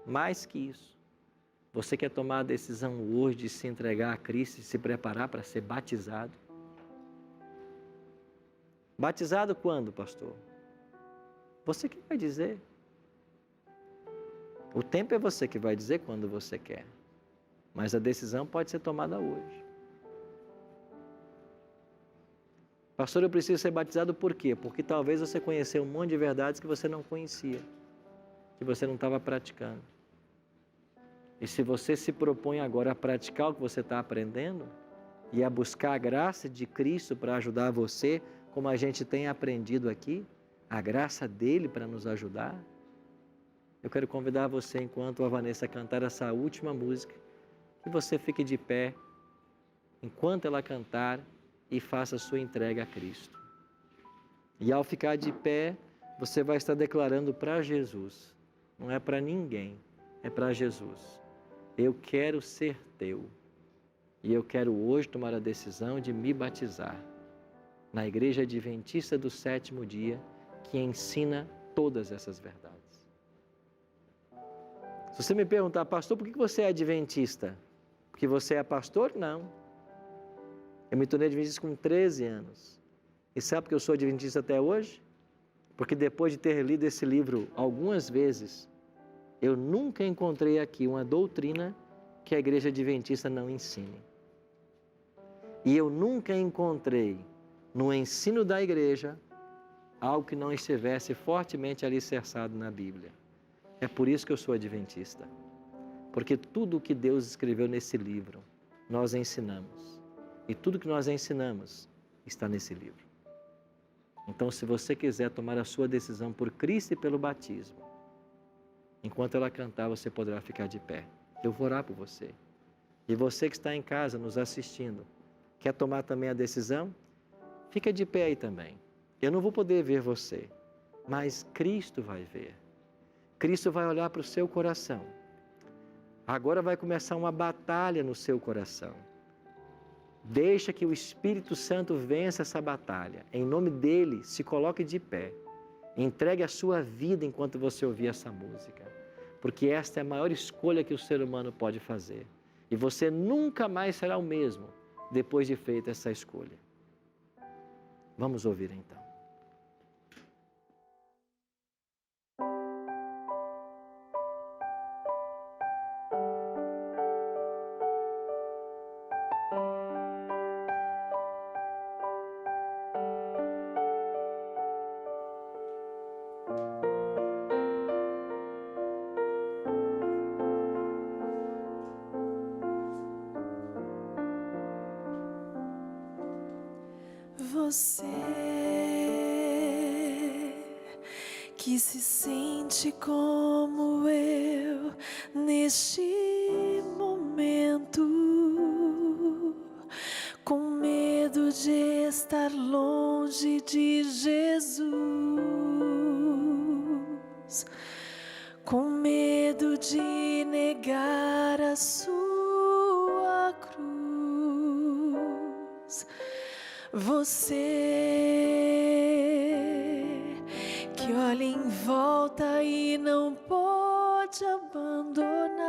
Mais que isso, você quer tomar a decisão hoje de se entregar a Cristo e se preparar para ser batizado? Batizado quando, pastor? Você que vai dizer. O tempo é você que vai dizer quando você quer. Mas a decisão pode ser tomada hoje. Pastor, eu preciso ser batizado por quê? Porque talvez você conheceu um monte de verdades que você não conhecia, que você não estava praticando. E se você se propõe agora a praticar o que você está aprendendo e a buscar a graça de Cristo para ajudar você, como a gente tem aprendido aqui, a graça dele para nos ajudar, eu quero convidar você, enquanto a Vanessa cantar essa última música, que você fique de pé, enquanto ela cantar, e faça a sua entrega a Cristo. E ao ficar de pé, você vai estar declarando para Jesus, não é para ninguém, é para Jesus. Eu quero ser teu. E eu quero hoje tomar a decisão de me batizar na Igreja Adventista do Sétimo Dia, que ensina todas essas verdades. Se você me perguntar, pastor, por que você é adventista? Porque você é pastor? Não. Eu me tornei adventista com 13 anos. E sabe por que eu sou adventista até hoje? Porque depois de ter lido esse livro algumas vezes, eu nunca encontrei aqui uma doutrina que a Igreja Adventista não ensine. E eu nunca encontrei no ensino da igreja algo que não estivesse fortemente alicerçado na Bíblia. É por isso que eu sou adventista. Porque tudo o que Deus escreveu nesse livro, nós ensinamos. E tudo que nós ensinamos está nesse livro. Então, se você quiser tomar a sua decisão por Cristo e pelo batismo, enquanto ela cantar, você poderá ficar de pé. Eu vou orar por você. E você que está em casa nos assistindo, quer tomar também a decisão? Fica de pé aí também. Eu não vou poder ver você, mas Cristo vai ver. Cristo vai olhar para o seu coração. Agora vai começar uma batalha no seu coração. Deixa que o Espírito Santo vença essa batalha. Em nome dele, se coloque de pé. Entregue a sua vida enquanto você ouvir essa música. Porque esta é a maior escolha que o ser humano pode fazer. E você nunca mais será o mesmo depois de feita essa escolha. Vamos ouvir então. Você que se sente como eu neste momento, com medo de estar longe de Jesus, com medo de negar a sua cruz. Você que olha em volta e não pode abandonar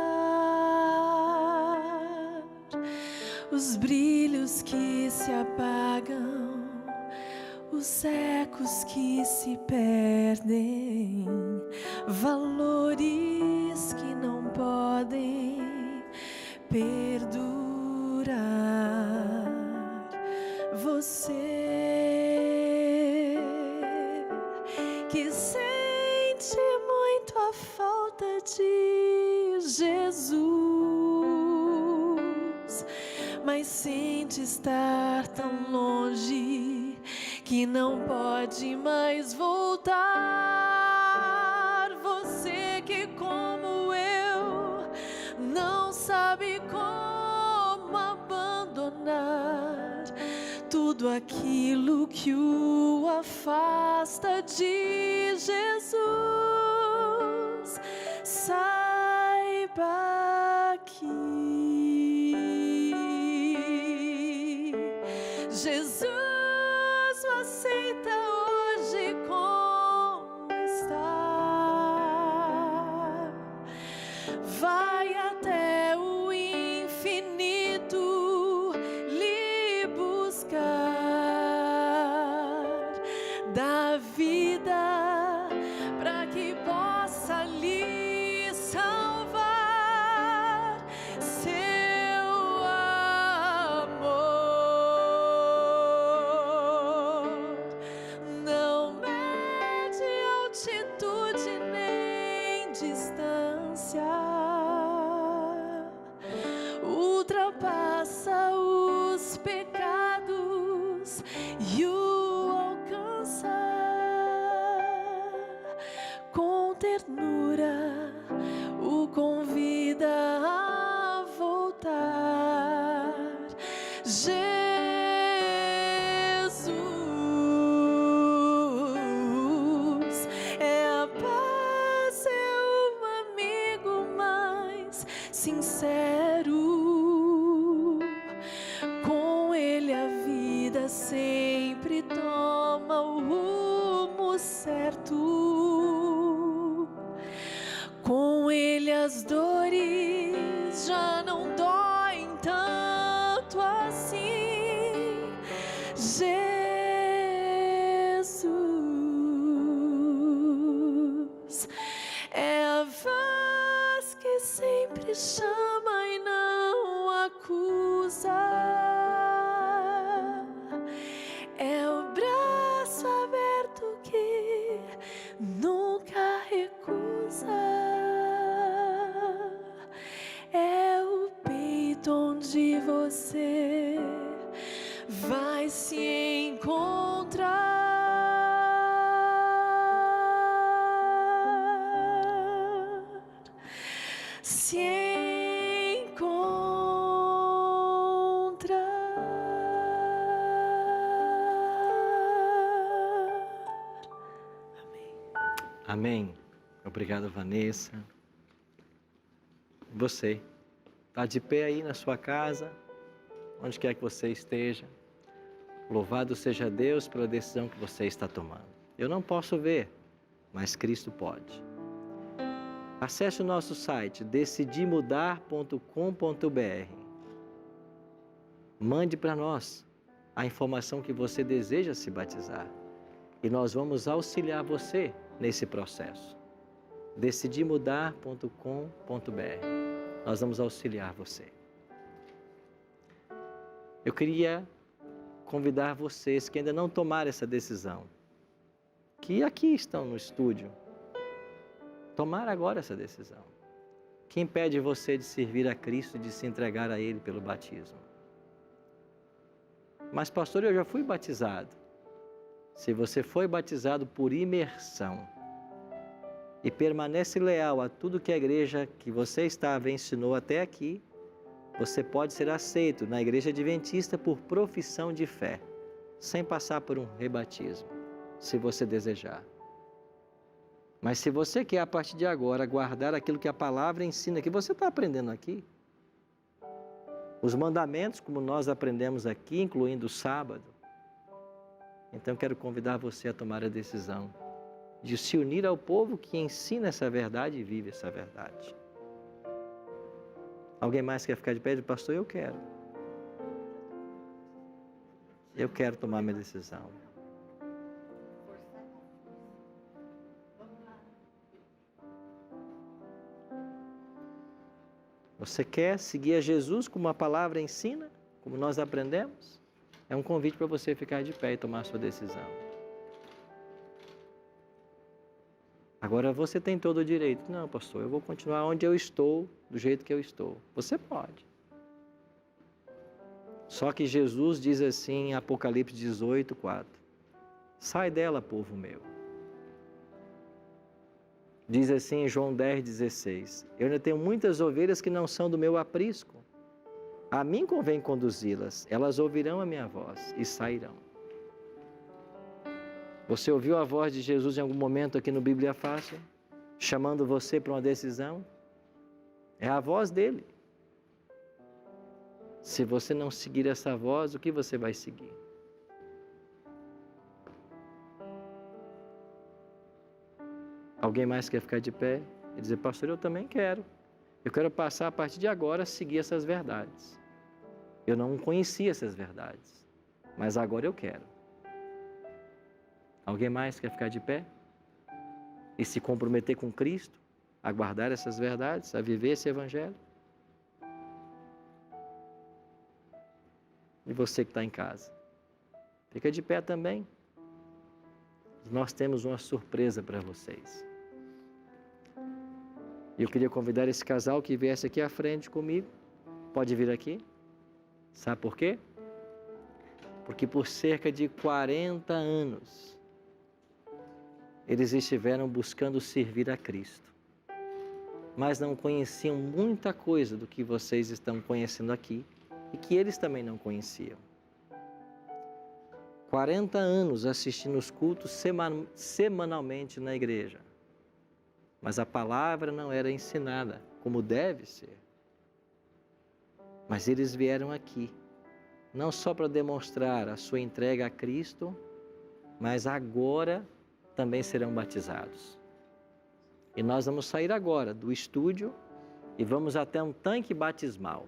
os brilhos que se apagam, os ecos que se perdem, valores que não podem perdurar. Você que sente muito a falta de Jesus, mas sente estar tão longe que não pode mais voltar. Você que, como eu, tudo aquilo que o afasta de Jesus, saiba que Jesus o aceita hoje como está. Vai até o infinito lhe buscar, da vida para que possa lhe salvar. Seu amor não mede altitude nem distância, ultrapassa os pecados e o alcança. Com ternura o convida a voltar. Jesus é a paz, é o amigo mais sincero. Com ele a vida sempre toma o rumo certo. Com ele as dores já não doem tanto assim. Jesus é a voz que sempre chama e não acusa. É o braço aberto que nunca recusa. É o peito onde você vai se encontrar. Se encontrar. Amém. Obrigado, Vanessa. Você está de pé aí na sua casa, onde quer que você esteja. Louvado seja Deus pela decisão que você está tomando. Eu não posso ver, mas Cristo pode. Acesse o nosso site decidimudar.com.br. Mande para nós a informação que você deseja se batizar e nós vamos auxiliar você nesse processo. Decidimudar.com.br. Nós vamos auxiliar você. Eu queria convidar vocês que ainda não tomaram essa decisão, que aqui estão no estúdio, tomar agora essa decisão. Que impede você de servir a Cristo e de se entregar a Ele pelo batismo? Mas, pastor, eu já fui batizado. Se você foi batizado por imersão e permanece leal a tudo que a igreja que você estava ensinou até aqui, você pode ser aceito na Igreja Adventista por profissão de fé, sem passar por um rebatismo, se você desejar. Mas se você quer, a partir de agora, guardar aquilo que a palavra ensina, que você está aprendendo aqui, os mandamentos, como nós aprendemos aqui, incluindo o sábado, então quero convidar você a tomar a decisão de se unir ao povo que ensina essa verdade e vive essa verdade. Alguém mais quer ficar de pé? Pastor, eu quero. Eu quero tomar minha decisão. Você quer seguir a Jesus como a palavra ensina, como nós aprendemos? É um convite para você ficar de pé e tomar a sua decisão. Agora você tem todo o direito. Não, pastor, eu vou continuar onde eu estou, do jeito que eu estou. Você pode. Só que Jesus diz assim em Apocalipse 18:4. Sai dela, povo meu. Diz assim em João 10:16. Eu ainda tenho muitas ovelhas que não são do meu aprisco. A mim convém conduzi-las, elas ouvirão a minha voz e sairão. Você ouviu a voz de Jesus em algum momento aqui no Bíblia Fácil? Chamando você para uma decisão? É a voz dele. Se você não seguir essa voz, o que você vai seguir? Alguém mais quer ficar de pé e dizer, pastor, eu também quero. Eu quero passar a partir de agora a seguir essas verdades. Eu não conhecia essas verdades, mas agora eu quero. Alguém mais quer ficar de pé e se comprometer com Cristo, a guardar essas verdades, a viver esse Evangelho? E você que está em casa, fica de pé também. Nós temos uma surpresa para vocês. Eu queria convidar esse casal que viesse aqui à frente comigo. Pode vir aqui. Sabe por quê? Porque por cerca de 40 anos, eles estiveram buscando servir a Cristo. Mas não conheciam muita coisa do que vocês estão conhecendo aqui e que eles também não conheciam. 40 anos assistindo os cultos semanalmente na igreja. Mas a palavra não era ensinada como deve ser. Mas eles vieram aqui, não só para demonstrar a sua entrega a Cristo, mas agora também serão batizados. E nós vamos sair agora do estúdio e vamos até um tanque batismal,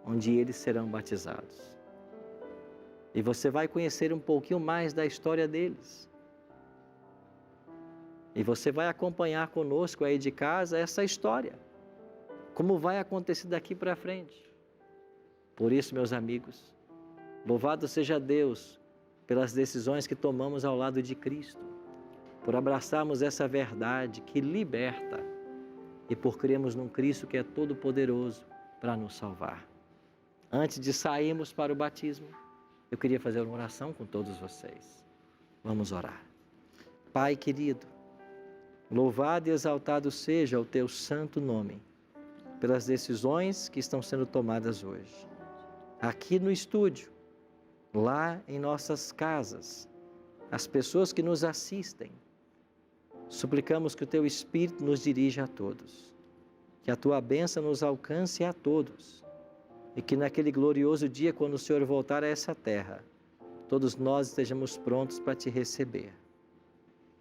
onde eles serão batizados. E você vai conhecer um pouquinho mais da história deles. E você vai acompanhar conosco aí de casa essa história. Como vai acontecer daqui para frente. Por isso, meus amigos, louvado seja Deus pelas decisões que tomamos ao lado de Cristo. Por abraçarmos essa verdade que liberta. E por crermos num Cristo que é todo-poderoso para nos salvar. Antes de sairmos para o batismo, eu queria fazer uma oração com todos vocês. Vamos orar. Pai querido, louvado e exaltado seja o teu santo nome, pelas decisões que estão sendo tomadas hoje. Aqui no estúdio, lá em nossas casas, as pessoas que nos assistem, suplicamos que o teu Espírito nos dirija a todos, que a tua bênção nos alcance a todos, e que naquele glorioso dia, quando o Senhor voltar a essa terra, todos nós estejamos prontos para te receber.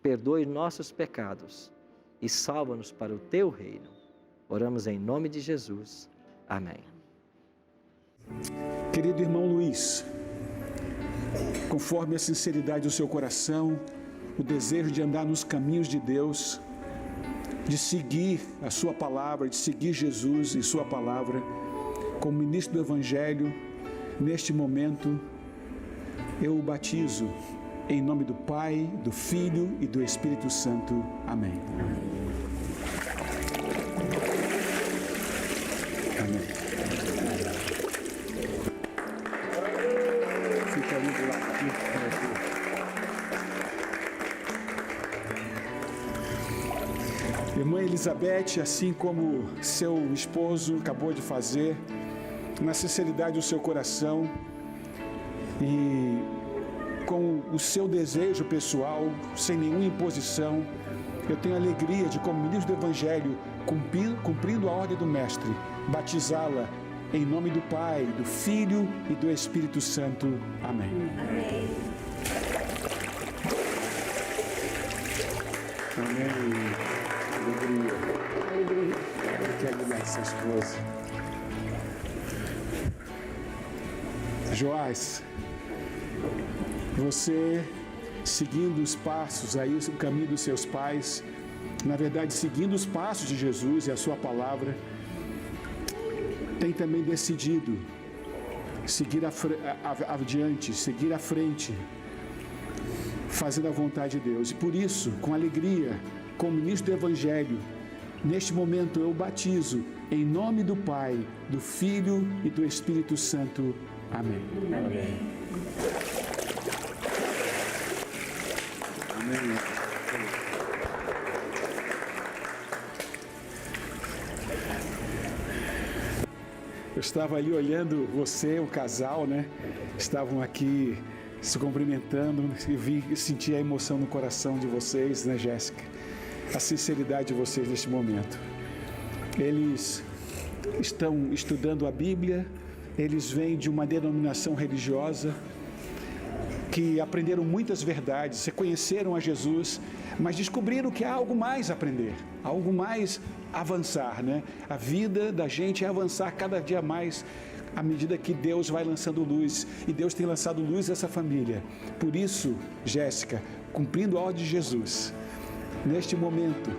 Perdoe nossos pecados e salva-nos para o teu reino. Oramos em nome de Jesus. Amém. Querido irmão Luiz, conforme a sinceridade do seu coração, o desejo de andar nos caminhos de Deus, de seguir a sua palavra, de seguir Jesus e sua palavra, como ministro do Evangelho, neste momento, eu o batizo em nome do Pai, do Filho e do Espírito Santo. Amém. Amém. Fica ali do lado aqui. Irmã Elizabeth, assim como seu esposo acabou de fazer, na sinceridade do seu coração e com o seu desejo pessoal, sem nenhuma imposição, eu tenho a alegria de, como ministro do Evangelho, cumprindo a ordem do Mestre, batizá-la em nome do Pai, do Filho e do Espírito Santo. Amém. Amém. Amém. Alegria. Eu quero dar essa esposa. Joás, você seguindo os passos, aí o caminho dos seus pais, na verdade seguindo os passos de Jesus e a sua palavra, tem também decidido seguir adiante, seguir à frente, fazendo a vontade de Deus. E por isso, com alegria, como ministro do Evangelho, neste momento eu batizo em nome do Pai, do Filho e do Espírito Santo. Amém. Amém. Amém. Eu estava ali olhando você, o casal, né? Estavam aqui se cumprimentando e senti a emoção no coração de vocês, né, Jéssica? A sinceridade de vocês neste momento. Eles estão estudando a Bíblia, eles vêm de uma denominação religiosa que aprenderam muitas verdades, reconheceram a Jesus, mas descobriram que há algo mais a aprender, algo mais a avançar, né? A vida da gente é avançar cada dia mais à medida que Deus vai lançando luz, e Deus tem lançado luz a essa família. Por isso, Jéssica, cumprindo a ordem de Jesus, neste momento,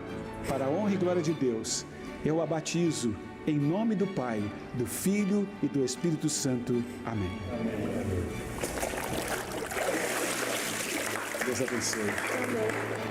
para a honra e glória de Deus, eu a batizo em nome do Pai, do Filho e do Espírito Santo. Amém. Amém. Deus abençoe. Amém.